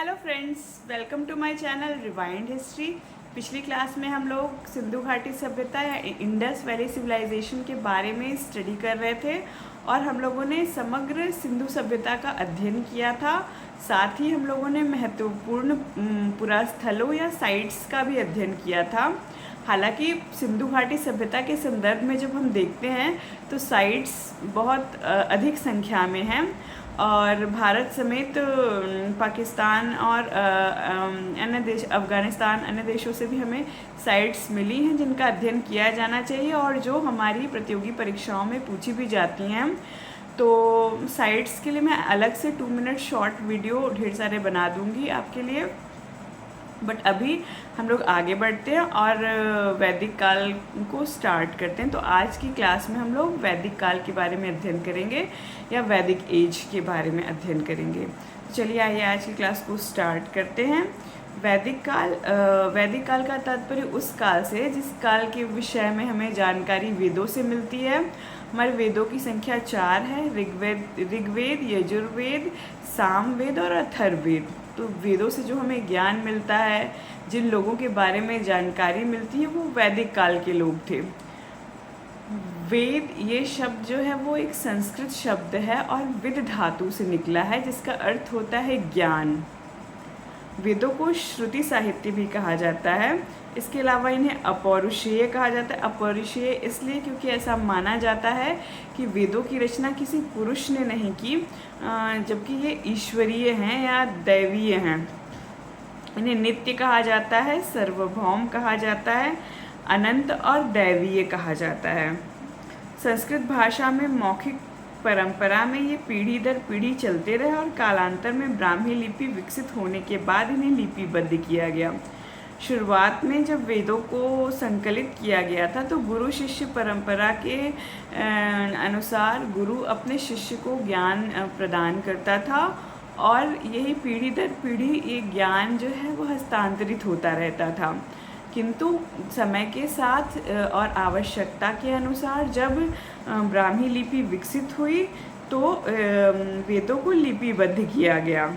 Hello friends, welcome to my channel rewind history. पिछली class में हम लोग सिंधु घाटी सभ्यता या इंडस वैली सिविलाइजेशन के बारे में स्टडी कर रहे थे और हम लोगों ने समग्र सिंधु सभ्यता का अध्ययन किया था। साथ ही हम लोगों ने महत्वपूर्ण पुरास्थलों या साइट्स का भी अध्ययन किया था। हालांकि सिंधु घाटी सभ्यता के संदर्भ में जब हम देखते हैं तो साइट्स बहुत अधिक संख्या में हैं और भारत समेत पाकिस्तान और अन्य देश, अफ़गानिस्तान, अन्य देशों से भी हमें साइट्स मिली हैं जिनका अध्ययन किया जाना चाहिए और जो हमारी प्रतियोगी परीक्षाओं में पूछी भी जाती हैं। तो साइट्स के लिए मैं अलग से 2 मिनट शॉर्ट वीडियो ढेर सारे बना दूंगी आपके लिए। बट अभी हम लोग आगे बढ़ते हैं और वैदिक काल को स्टार्ट करते हैं। तो आज की क्लास में हम लोग वैदिक काल के बारे में अध्ययन करेंगे या वैदिक एज के बारे में अध्ययन करेंगे। चलिए आइए आज की क्लास को स्टार्ट करते हैं। वैदिक काल का तात्पर्य उस काल से जिस काल के विषय में हमें जानकारी वेदों से मिलती है। हमारे वेदों की संख्या 4 है, ऋग्वेद, यजुर्वेद, सामवेद और अथर्ववेद। तो वेदों से जो हमें ज्ञान मिलता है, जिन लोगों के बारे में जानकारी मिलती है, वो वैदिक काल के लोग थे। वेद ये शब्द जो है वो एक संस्कृत शब्द है और विद धातु से निकला है जिसका अर्थ होता है ज्ञान। वेदों को श्रुति साहित्य भी कहा जाता है। इसके अलावा इन्हें अपौरुषेय कहा जाता है। अपौरुषेय इसलिए क्योंकि ऐसा माना जाता है कि वेदों की रचना किसी पुरुष ने नहीं की, जबकि ये ईश्वरीय हैं या दैवीय हैं। इन्हें नित्य कहा जाता है, सार्वभौम कहा जाता है, अनंत और दैवीय कहा जाता है। संस्कृत भाषा में मौखिक परंपरा में ये पीढ़ी दर पीढ़ी चलते रहे और कालांतर में ब्राह्मी लिपि विकसित होने के बाद इन्हें लिपिबद्ध किया गया। शुरुआत में जब वेदों को संकलित किया गया था तो गुरु शिष्य परंपरा के अनुसार गुरु अपने शिष्य को ज्ञान प्रदान करता था और यही पीढ़ी दर पीढ़ी ये ज्ञान जो है वो हस्तांतरित होता रहता था। किंतु समय के साथ और आवश्यकता के अनुसार जब ब्राह्मी लिपि विकसित हुई तो वेदों को लिपिबद्ध किया गया।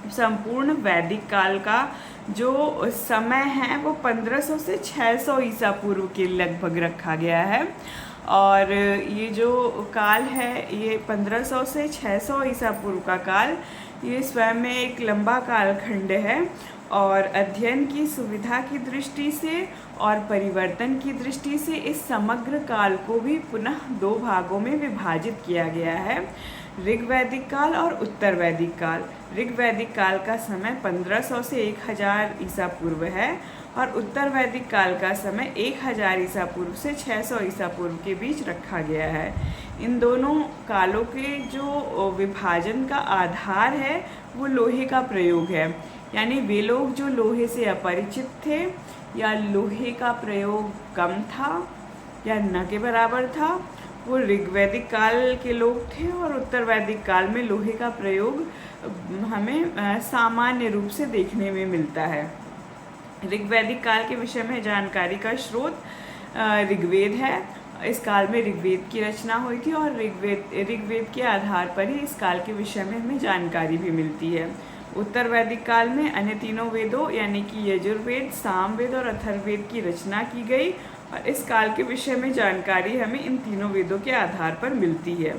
संपूर्ण वैदिक काल का जो समय है वो 1500 से 600 ईसा पूर्व के लगभग रखा गया है और ये जो काल है ये 1500 से 600 ईसा पूर्व का काल ये स्वयं में एक लंबा कालखंड है और अध्ययन की सुविधा की दृष्टि से और परिवर्तन की दृष्टि से इस समग्र काल को भी पुनः 2 भागों में विभाजित किया गया है, ऋग्वैदिक काल और उत्तर वैदिक काल। ऋग्वैदिक काल का समय 1500 से 1000 ईसा पूर्व है और उत्तर वैदिक काल का समय 1000 ईसा पूर्व से 600 ईसा पूर्व के बीच रखा गया है। इन दोनों कालों के जो विभाजन का आधार है वो लोहे का प्रयोग है, यानी वे लोग जो लोहे से अपरिचित थे या लोहे का प्रयोग कम था या न के बराबर था वो ऋग्वैदिक काल के लोग थे और उत्तर वैदिक काल में लोहे का प्रयोग हमें सामान्य रूप से देखने में मिलता है। ऋग्वैदिक काल के विषय में जानकारी का स्रोत ऋग्वेद है। इस काल में ऋग्वेद की रचना हुई थी और ऋग्वेद के आधार पर ही इस काल के विषय में हमें जानकारी भी मिलती है। उत्तर वैदिक काल में अन्य तीनों वेदों यानी कि यजुर्वेद, सामवेद और अथर्ववेद की रचना की गई और इस काल के विषय में जानकारी हमें इन तीनों वेदों के आधार पर मिलती है।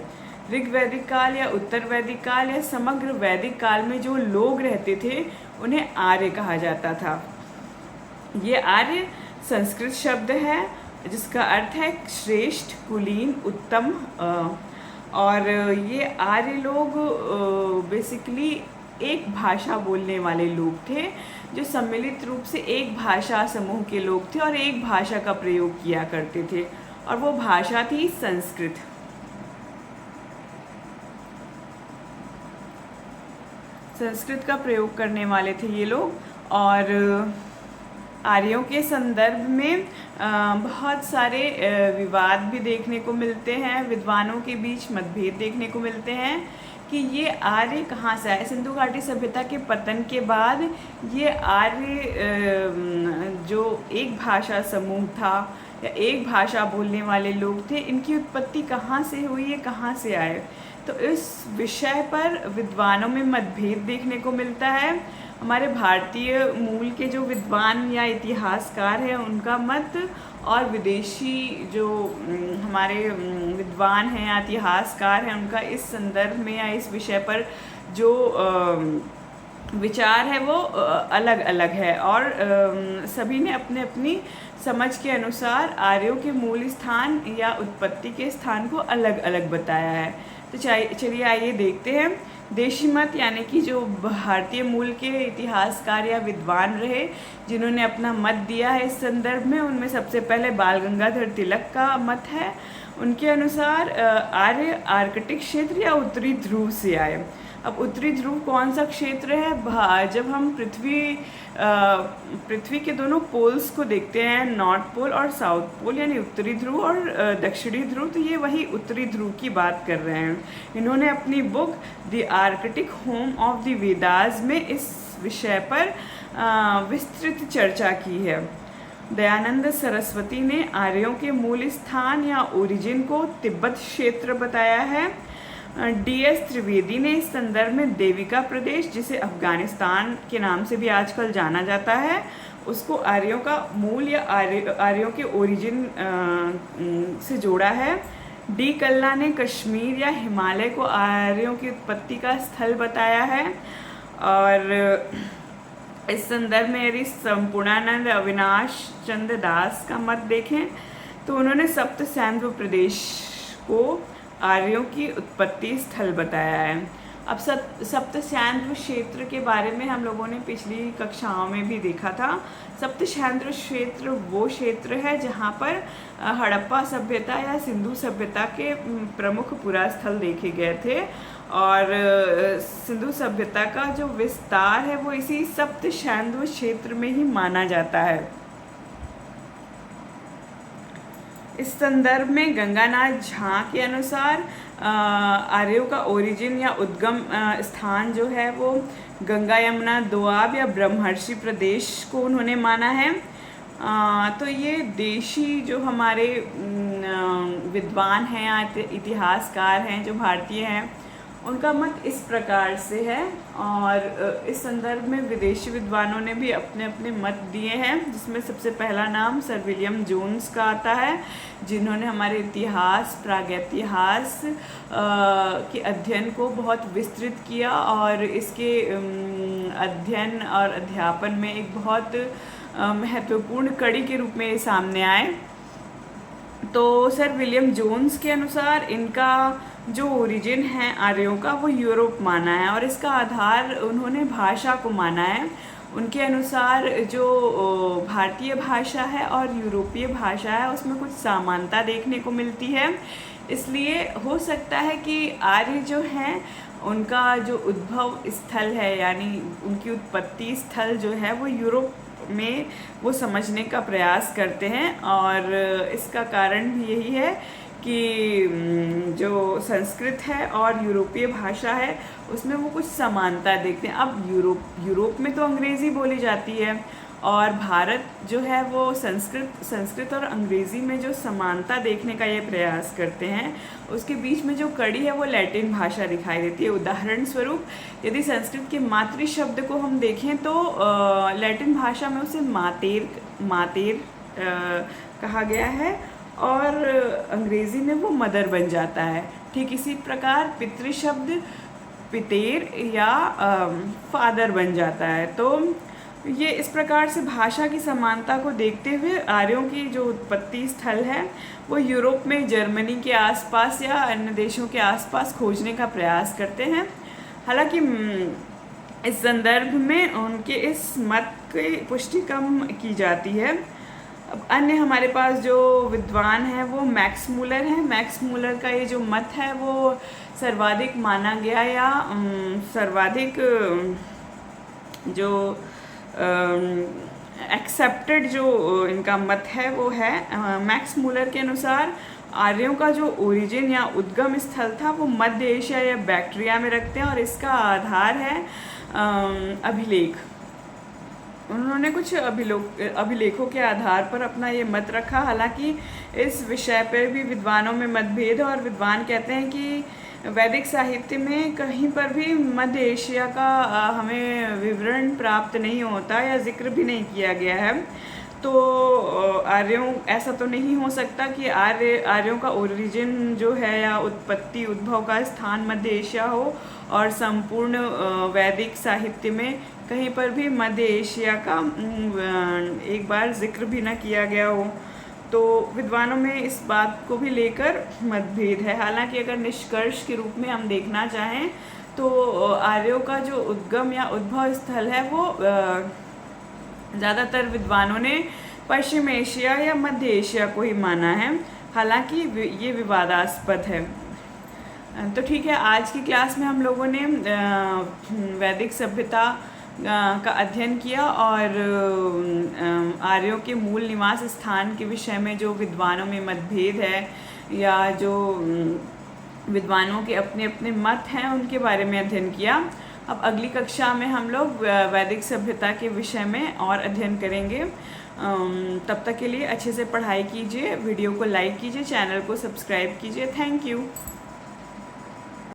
ऋग्वैदिक काल या उत्तर वैदिक काल या समग्र वैदिक काल में जो लोग रहते थे उन्हें आर्य कहा जाता था। ये आर्य संस्कृत शब्द है जिसका अर्थ है श्रेष्ठ, कुलीन, उत्तम। और ये आर्य लोग बेसिकली एक भाषा बोलने वाले लोग थे जो सम्मिलित रूप से एक भाषा समूह के लोग थे और एक भाषा का प्रयोग किया करते थे और वो भाषा थी संस्कृत। संस्कृत का प्रयोग करने वाले थे ये लोग और आर्यों के संदर्भ में बहुत सारे विवाद भी देखने को मिलते हैं, विद्वानों के बीच मतभेद देखने को मिलते हैं कि ये आर्य कहाँ से आए। सिंधु घाटी सभ्यता के पतन के बाद ये आर्य जो एक भाषा समूह था या एक भाषा बोलने वाले लोग थे, इनकी उत्पत्ति कहाँ से हुई है, कहाँ से आए। तो इस विषय पर विद्वानों में मतभेद देखने को मिलता है। हमारे भारतीय मूल के जो विद्वान या इतिहासकार हैं उनका मत, और विदेशी जो हमारे विद्वान हैं या इतिहासकार हैं उनका इस संदर्भ में या इस विषय पर जो विचार है वो अलग अलग है। और सभी ने अपने अपनी समझ के अनुसार आर्यों के मूल स्थान या उत्पत्ति के स्थान को अलग अलग बताया है। तो चलिए आइए देखते हैं। देशी मत यानी कि जो भारतीय मूल के इतिहासकार या विद्वान रहे जिन्होंने अपना मत दिया है इस संदर्भ में, उनमें सबसे पहले बाल गंगाधर तिलक का मत है। उनके अनुसार आर्य आर्कटिक क्षेत्र या उत्तरी ध्रुव से आए। अब उत्तरी ध्रुव कौन सा क्षेत्र है? जब हम पृथ्वी के दोनों पोल्स को देखते हैं, नॉर्थ पोल और साउथ पोल, यानी उत्तरी ध्रुव और दक्षिणी ध्रुव, तो ये वही उत्तरी ध्रुव की बात कर रहे हैं। इन्होंने अपनी book the Arctic home of the Vedas में इस विषय पर विस्तृत चर्चा की है। दयानंद सरस्वती ने आर्यों के मूल स्थान या ओरिजिन को तिब्बत क्षेत्र बताया है। DS त्रिवेदी ने इस संदर्भ में देविका प्रदेश, जिसे अफगानिस्तान के नाम से भी आजकल जाना जाता है, उसको आर्यों का मूल या आर्यों के ओरिजिन से जोड़ा है। D कल्ला ने कश्मीर या हिमालय को आर्यों की उत्पत्ति का स्थल बताया है। और इस संदर्भ में यदि संपूर्णानंद अविनाश चंद्र दास का मत देखें तो उन्होंने सप्त सैंध्व प्रदेश को आर्यों की उत्पत्ति स्थल बताया है। अब सप्त सैंध्व क्षेत्र के बारे में हम लोगों ने पिछली कक्षाओं में भी देखा था। सप्त सैंध्व क्षेत्र वो क्षेत्र है जहाँ पर हड़प्पा सभ्यता या सिंधु सभ्यता के प्रमुख पुरास्थल देखे गए थे, और सिंधु सभ्यता का जो विस्तार है वो इसी सप्त सैंध्व क्षेत्र में ही माना जाता है। इस संदर्भ में गंगानाथ झा के अनुसार आर्यों का ओरिजिन या उद्गम स्थान जो है वो गंगा यमुना दोआब या ब्रह्मर्षि प्रदेश को उन्होंने माना है। तो ये देशी जो हमारे विद्वान हैं या इतिहासकार हैं जो भारतीय हैं उनका मत इस प्रकार से है। और इस संदर्भ में विदेशी विद्वानों ने भी अपने अपने मत दिए हैं, जिसमें सबसे पहला नाम सर विलियम जोन्स का आता है, जिन्होंने हमारे इतिहास, प्रागैतिहास के अध्ययन को बहुत विस्तृत किया और इसके अध्ययन और अध्यापन में एक बहुत महत्वपूर्ण कड़ी के रूप में सामने आए। तो सर विलियम जोन्स के अनुसार इनका जो ओरिजिन है आर्यों का वो यूरोप माना है, और इसका आधार उन्होंने भाषा को माना है। उनके अनुसार जो भारतीय भाषा है और यूरोपीय भाषा है उसमें कुछ समानता देखने को मिलती है, इसलिए हो सकता है कि आर्य जो हैं उनका जो उद्भव स्थल है यानी उनकी उत्पत्ति स्थल जो है वो यूरोप में वो समझने का प्रयास करते हैं। और इसका कारण भी यही है कि जो संस्कृत है और यूरोपीय भाषा है उसमें वो कुछ समानता देखते हैं। अब यूरोप में तो अंग्रेज़ी बोली जाती है और भारत जो है वो संस्कृत और अंग्रेज़ी में जो समानता देखने का ये प्रयास करते हैं, उसके बीच में जो कड़ी है वो लैटिन भाषा दिखाई देती है। उदाहरण स्वरूप यदि संस्कृत के मातृ शब्द को हम देखें तो लैटिन भाषा में उसे मातेर कहा गया है और अंग्रेज़ी में वो मदर बन जाता है। ठीक इसी प्रकार पितृ शब्द पितेर या फादर बन जाता है। तो ये इस प्रकार से भाषा की समानता को देखते हुए आर्यों की जो उत्पत्ति स्थल है वो यूरोप में जर्मनी के आसपास या अन्य देशों के आसपास खोजने का प्रयास करते हैं। हालांकि इस संदर्भ में उनके इस मत की पुष्टि कम की जाती है। अब अन्य हमारे पास जो विद्वान हैं वो मैक्स मूलर हैं। मैक्स मूलर का ये जो मत है वो सर्वाधिक माना गया या सर्वाधिक जो एक्सेप्टेड जो इनका मत है वो है। मैक्स मूलर के अनुसार आर्यों का जो ओरिजिन या उद्गम स्थल था वो मध्य एशिया या बैक्ट्रिया में रखते हैं और इसका आधार है अभिलेख। उन्होंने कुछ अभिलेखों के आधार पर अपना ये मत रखा। हालांकि इस विषय पर भी विद्वानों में मतभेद है और विद्वान कहते हैं कि वैदिक साहित्य में कहीं पर भी मध्य एशिया का हमें विवरण प्राप्त नहीं होता या जिक्र भी नहीं किया गया है। तो आर्यों, ऐसा तो नहीं हो सकता कि आर्यों का ओरिजिन जो है या उत्पत्ति उद्भव का स्थान मध्य एशिया हो और संपूर्ण वैदिक साहित्य में कहीं पर भी मध्य एशिया का एक बार जिक्र भी ना किया गया हो। तो विद्वानों में इस बात को भी लेकर मतभेद है। हालांकि अगर निष्कर्ष के रूप में हम देखना चाहें तो आर्यों का जो उद्गम या उद्भव स्थल है वो ज़्यादातर विद्वानों ने पश्चिम एशिया या मध्य एशिया को ही माना है। हालांकि ये विवादास्पद है। तो ठीक है, आज की क्लास में हम लोगों ने वैदिक सभ्यता का अध्ययन किया और आर्यों के मूल निवास स्थान के विषय में जो विद्वानों में मतभेद है या जो विद्वानों के अपने अपने मत हैं उनके बारे में अध्ययन किया। अब अगली कक्षा में हम लोग वैदिक सभ्यता के विषय में और अध्ययन करेंगे। तब तक के लिए अच्छे से पढ़ाई कीजिए, वीडियो को लाइक कीजिए, चैनल को सब्सक्राइब कीजिए। Thank you.